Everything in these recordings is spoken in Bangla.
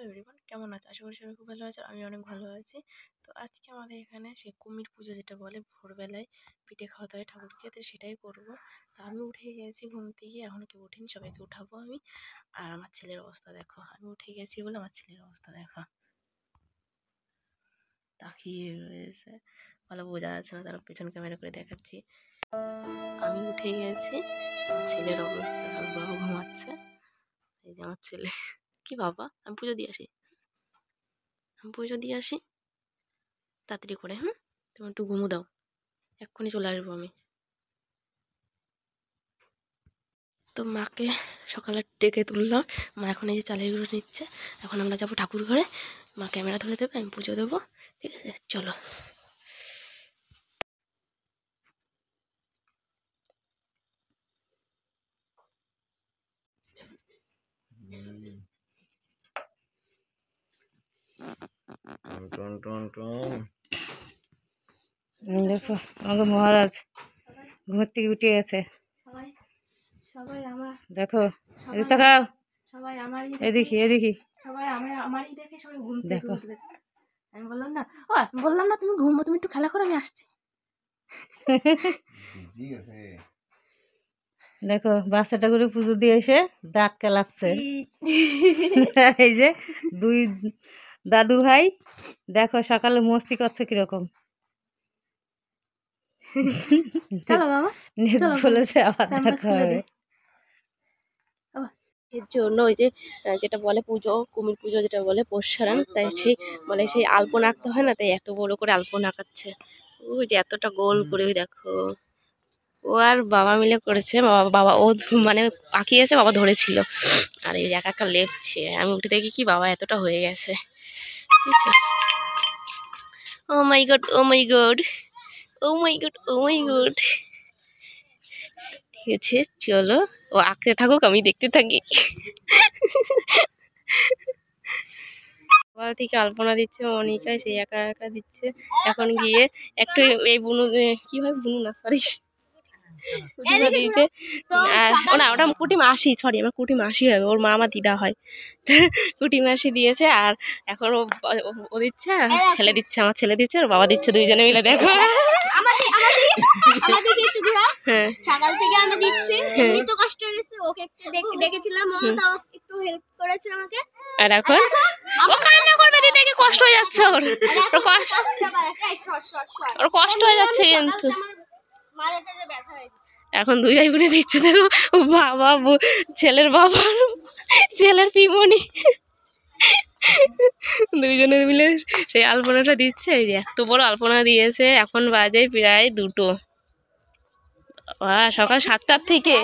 এভরিওয়ান, কেমন আছে? আশা করি সবাই খুব ভালো আছে। আমি অনেক ভালো আছি। তো আজকে আমাদের এখানে সেই কুমির পুজো যেটা বলে ভোরবেলায় পিঠে খাওয়াতে হয় ঠাকুরকে, তো সেটাই করবো। তো আমি উঠে গেছি ঘুম থেকে, এখনো কেউ উঠিনি, সবাইকে উঠাবো আমি। আর আমার ছেলের অবস্থা দেখো, আমি উঠে গেছি বলে আমার ছেলের অবস্থা দেখো, তাকিয়ে রয়েছে, ভালো বোঝা যাচ্ছে না, তারা পেছন ক্যামেরা করে দেখাচ্ছি। আমি উঠে গেছি, আমার ছেলের অবস্থা, আমার বাবা ঘুমাচ্ছে। এই যে আমার ছেলে। কি বাবা, আমি পুজো দিয়ে আসি, তাড়াতাড়ি করে। তুমি একটু ঘুমো দাও, এক্ষুনি চলে আসবো আমি। তো মাকে সকালে ডেকে তুললাম, মা এখন এই যে চালের গুঁড়ো নিচ্ছে। এখন আমরা যাবো ঠাকুর ঘরে, মা ক্যামেরা ধরে দেবে, আমি পুজো দেবো, ঠিক আছে? চলো। দেখো আমাকে মহারাজ ঘুম থেকে উঠে গেছে। সবাই আমার দেখো তাকাও, সবাই আমারই এদিকে সবাই আমারই দেখে সবাই ঘুম থেকে উঠবে। আমি বললাম না তুমি ঘুমো, তুমি একটু খেলা করো, আমি আসছি। দেখো বাচ্চাটা করে পুজো দিয়ে এসে দাঁত কেলাচ্ছে। এই যে দুই দাদু ভাই দেখো সকালে মস্তি করছে কিরকম। চলো বাবা, বলেছে আবার দেখা হবে। এর জন্য ওই যে যেটা বলে পুজো, কুমির পুজো যেটা বলে পৌষ সারান, তাই সেই মানে সেই আলপনা আঁকতে হয় না, তাই এত বড় করে আলপনা আঁকাচ্ছে। ওই যে এতটা গোল করে, ওই দেখো, ও আর বাবা মিলে করেছে। বাবা ও মানে আঁকিয়েছে, বাবা ধরেছিল, আর এই একা একা লেপছে। আমি উঠে দেখি কি বাবা এতটা হয়ে গেছে, ঠিক আছে? ও মাই গড, ও মাই গড, ও মাই গড, ও মাই গড। ঠিক আছে, চলো, ও আঁকতে থাকুক, আমি দেখতে থাকি। সকাল থেকে আলপনা দিচ্ছে মনিকা, সেই একা একা দিচ্ছে। এখন গিয়ে একটু এই বুনু, কি হয় বুনু না, সরি, কুটিমা দিয়েছে। না ওটা কুটি মাসি, সরি, আমার কুটি মাসি হবে, ওর মা আমার দিদা হয়। কুটি মাসি দিয়েছে, আর এখন ও দিচ্ছে, আর ছেলে দিচ্ছে, আমার ছেলে দিচ্ছে, আর বাবা দিচ্ছে, দুইজনে মিলে দেখো। সকাল থেকে আমি দিচ্ছি, এমনি তো কষ্ট হয়ে গেছে, ওকে একটু দেখেছিলাম, ও তাও একটু হেল্প করেছে আমাকে। আর এখন ও কান্না করবে, দিদিকে কষ্ট হয়ে যাচ্ছে, ওর কষ্ট হয়ে যাচ্ছে, কিন্তু এখন দুই ভাই বোনে দিচ্ছে। দেখো বাবা, ছেলের বাবা, ছেলের পিমনি, দুইজনে মিলে সেই আলপনাটা দিচ্ছে। এই যে এত বড় আলপনা দিয়েছে। এখন বাজে প্রায় 2টো। সকাল 7টার থেকে,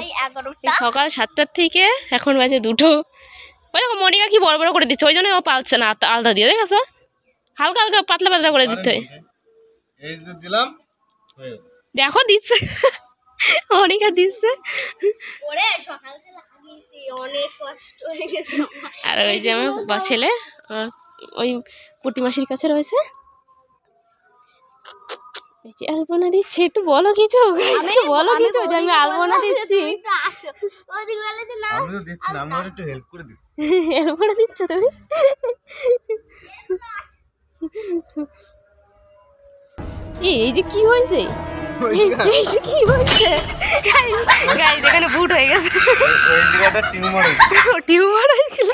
সকাল 7টার থেকে এখন বাজে 2টো। ওই মনিকা কি বড় বড় করে দিচ্ছে, ওই জন্য ও পালছে না আলাদা দিয়ে, দেখেছো? হালকা হালকা পাতলা পাতলা করে দিতে হয়। দেখো দিচ্ছে, মনিকা দিচ্ছে। আর ওই যে আমার ছেলে ওই কুটি মাসির কাছে রয়েছে, আলপনা দিচ্ছে। একটু বলো কিছু, বলো কিছু যে আমি আলপনা দিচ্ছি। হেল্প করে দিচ্ছ তুমি। এই যে কি হয়েছে, এই যে কি হয়েছে, গাইস এখানে বুট হয়ে গেছে, টিউমার হয়েছিল,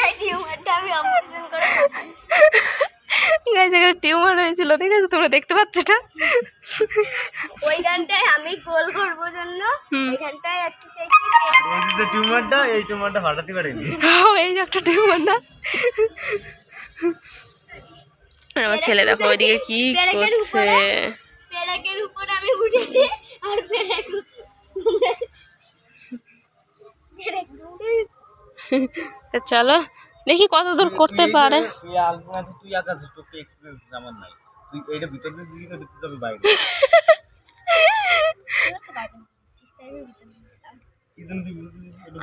গাইস এখানে টিউমার হয়েছিল, ঠিক আছে? তোমরা দেখতে পাচ্ছ না? ওইখানটায় আমি গোল করবো জন্য এইখানটায় আছে সেই এই যে টিউমারটা ফাটাতে পারেনি। এই যে একটা টিউমার না। আমার ছেলে দেখো ওইদিকে কি করছে, পেরেকের উপরে আমি উঠেছি, আর পেরেক তো চলো দেখি কত দূর করতে পারে।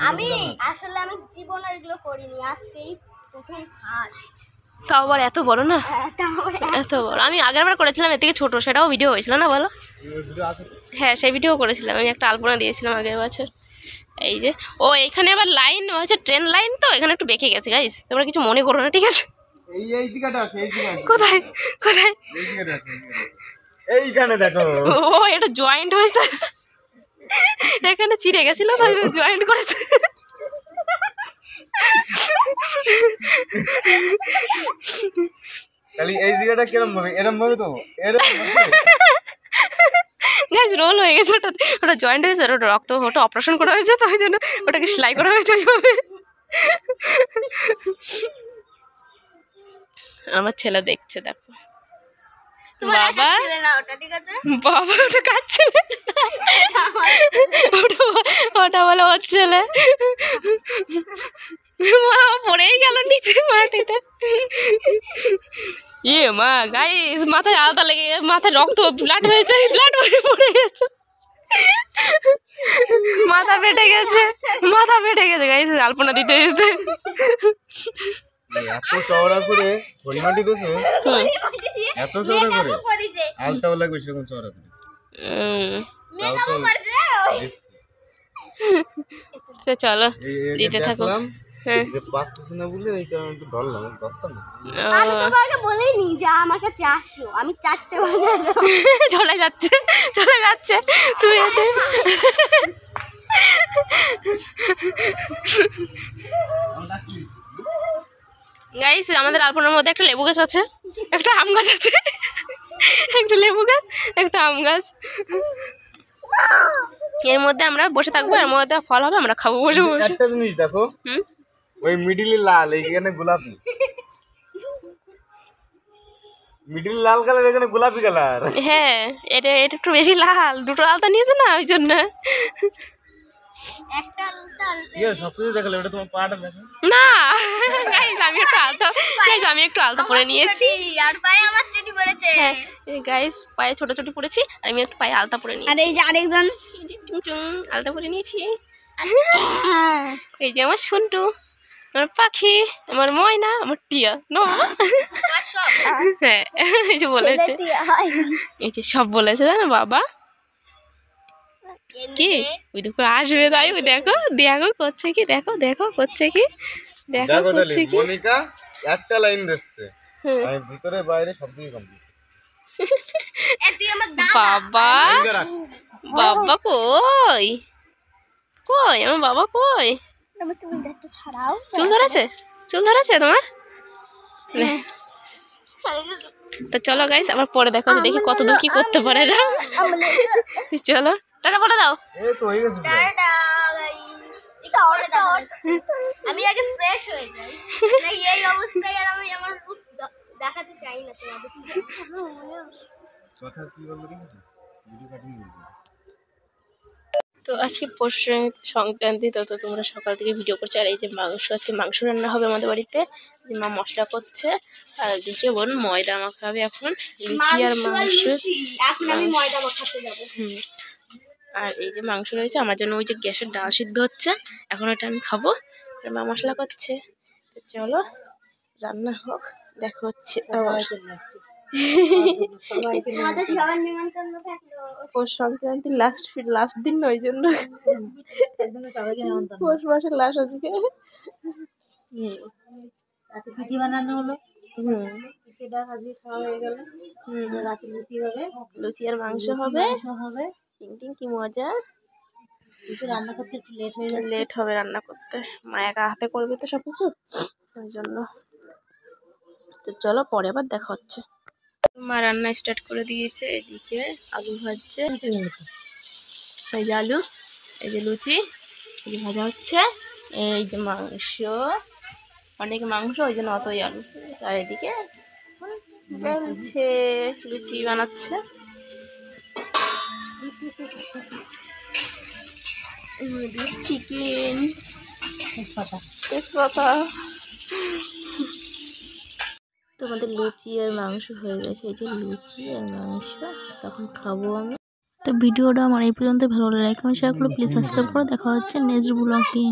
আমি আসলে আমি জীবনে এগুলো করিনি, আজকেই প্রথম ফার্স্ট। তাও আবার এত বড় না, এত বড়। আমি আগেরবার করেছিলাম এর থেকে ছোট, সেটাও ভিডিও হয়েছিল না, বলো? হ্যাঁ, সেই ভিডিও করেছিলাম, আমি একটা আলপনা দিয়েছিলাম আগের বছর। এই যে ও এখানে আবার লাইন হচ্ছে, ট্রেন লাইন, তো এখানে একটু বেঁকে গেছে গাইস, তোমরা কিছু মনে করো না, ঠিক আছে? এই জায়গাটা আছে, এই জায়গাটা কোথায় কোথায়? এই জায়গাটা আছে, এইখানে দেখো। ও এটা জয়েন্ট হয়েছে, এখানে চিড়ে গেছিল তাই জয়েন্ট করেছে। তাহলে এই জায়গাটা কিরম ভাবে, এরম ভাবে তো এরম ভাবে। গাইস রোল হয়ে গেছে, ওটা ওটা জয়েন্ট হয়েছে, ওটা রক্ত, ওটা অপারেশন করা হয়েছে তো ওই জন্য ওটাকে সেলাই করা হয়েছে ওইভাবে। আমার ছেলে দেখছে, দেখো তোমার বাবা একা ছেলে না ওটা, ঠিক আছে? বাবা ওটা কার ছেলে? ওটা ওটা বলে ওর ছেলে। মা পড়েই গেল নিচে মাটিতে। ইয়ে মা গাইস মাথায় আলাদা লেগে, মাথায় রক্ত ব্লাড হয়েছে, ব্লাড হয়ে পড়ে গেছে, মাথা ফেটে গেছে, মাথা ফেটে গেছে গাইস আলপনা দিতে দিতে। এত চওড়া করে পরিমাটি দিয়েছে, এত চওড়া করে করেছে আলতাও লাগবে সেরকম চওড়া করে। তাও তো তো চলো এই দিতে থাকো। দেখলাম হ্যাঁ যে পাচ্ছিস না বলে এই কারণে একটু ধরলাম, ধরতাম না। আমি তোমাকে বলিনি যে আমার কাছে আসো, আমি 4টে বাজাবো। চলে যাচ্ছে, চলে যাচ্ছে, তুই এতে গাইস আমাদের আলপনার মধ্যে একটা লেবু গাছ আছে, একটা আম গাছ আছে, একটা লেবু গাছ, একটা আম গাছ। এর মধ্যে আমরা বসে থাকবো, এর মধ্যে ফল হবে, আমরা খাবো বসে বসে। একটা জিনিস দেখো, হুম ওই মিডিলে লাল, এইখানে গোলাপি। মিডিল লাল কালার, এখানে গোলাপি কালার। হ্যাঁ এটা এটা একটু বেশি লাল, দুটো আলতা নিয়েছে না ওই জন্য। একটা আলতা ইয়ে সব কিছু দেখালে, ওটা তোমার পাটা দেখো। না গাইস আমি একটু আলতা, গাইস আমি একটু আলতা পরে নিয়েছি। আর পায়ে আমার চেটি পড়েছে। হ্যাঁ গাইস পায়ে ছোট ছোট পরেছি, আর আমি একটু পায়ে আলতা পরে আর নিয়েছি, এই যে আরেকজন টুং টুং আলতা পরে নিয়েছি। এই যে আমার শুন্টু, আমার পাখি, আমার ময়না, আমার টিয়া নো। হ্যাঁ এই যে বলেছে, এই যে সব বলেছে জানো বাবা। কি ওই দেখো আসবে তাই, ওই দেখো দেখো করছে কি, দেখো দেখো করছে কি, দেখো দেখো তাহলে করছে কি। মনিকা একটা লাইন দিচ্ছে, হ্যাঁ। আমি ভিতরে বাইরে সব দিকে কমপ্লিট। তুই আমার দাদা। বাবা বাবা কই কই আমার বাবা কই? আমার তুমি দেখতে ছাড়াও। চুল ধরেছে, চুল ধরেছে তোমার? নে। তো চলো গাইস আবার পরে দেখো, যে দেখি কতদূর কি করতে পারে না। চলো টাটা বলে দাও। এই তো হয়ে গেছে প্রায়। Tata guys. একটু পরে দেখা হচ্ছে। আমি আগে ফ্রেশ হয়ে যাই। নাকি এই অবস্থায় আর আমি আমার রূপ দেখাতে চাই না তোমাদের সাথে। কথা কি বলবো দেখেছো, ভিডিও কাটিং বলবো। তো আজকে পৌষ সংক্রান্তি, তো তোমরা সকাল থেকে ভিডিও করছে। আর এই যে মাংস, আজকে মাংস রান্না হবে আমাদের বাড়িতে, যে মা মশলা করছে, আর দিকে বোন ময়দা মাখাবে এখন, লুচি আর মাংস। এখন আমি ময়দা মাখাতে যাব। আর এই যে মাংস রয়েছে আমার জন্য, ওই যে গ্যাসের ডাল সিদ্ধ হচ্ছে, এখন ওটা আমি খাবো। আর মা মশলা করছে, তো চলো রান্না হোক, দেখা হচ্ছে। আমাদের সবার নিমন্ত্রণ থাকলো। পৌষ সংক্রান্তির লাস্ট দিন না, ওই জন্য পৌষ মাসের লাস্ট আজকে। রাতে পিঠে বানানো হলো, হুম পিঠেটা আজকে খাওয়া হয়ে গেল। রাতে লুচি হবে, লুচি আর মাংস হবে, হবে। টিং কি মজা। কিন্তু রান্না করতে একটু লেট হয়ে যাবে। লেট হবে রান্না করতে, মা একা হাতে করবে তো সব কিছু, ওই জন্য। তো চলো পরে আবার দেখা হচ্ছে। মা রান্না স্টার্ট করে দিয়েছে, এদিকে আলু ভাজছে, এই যে আলু, এই যে লুচি, এই যে ভাজা হচ্ছে, এই যে মাংস, অনেক মাংস ওই জন্য অতই আলু, আর এদিকে বেলছে, লুচি বানাচ্ছে। চিকেন, তেজপাতা। তোমাদের লুচি আর মাংস হয়ে গেছে, এই যে লুচি আর মাংস, তখন খাবো আমি। তো ভিডিওটা আমার এই পর্যন্ত ভালো লাগে, লাইক কমেন্ট শেয়ার করো, প্লিজ সাবস্ক্রাইব করো। দেখা হচ্ছে নেক্সট ব্লগে।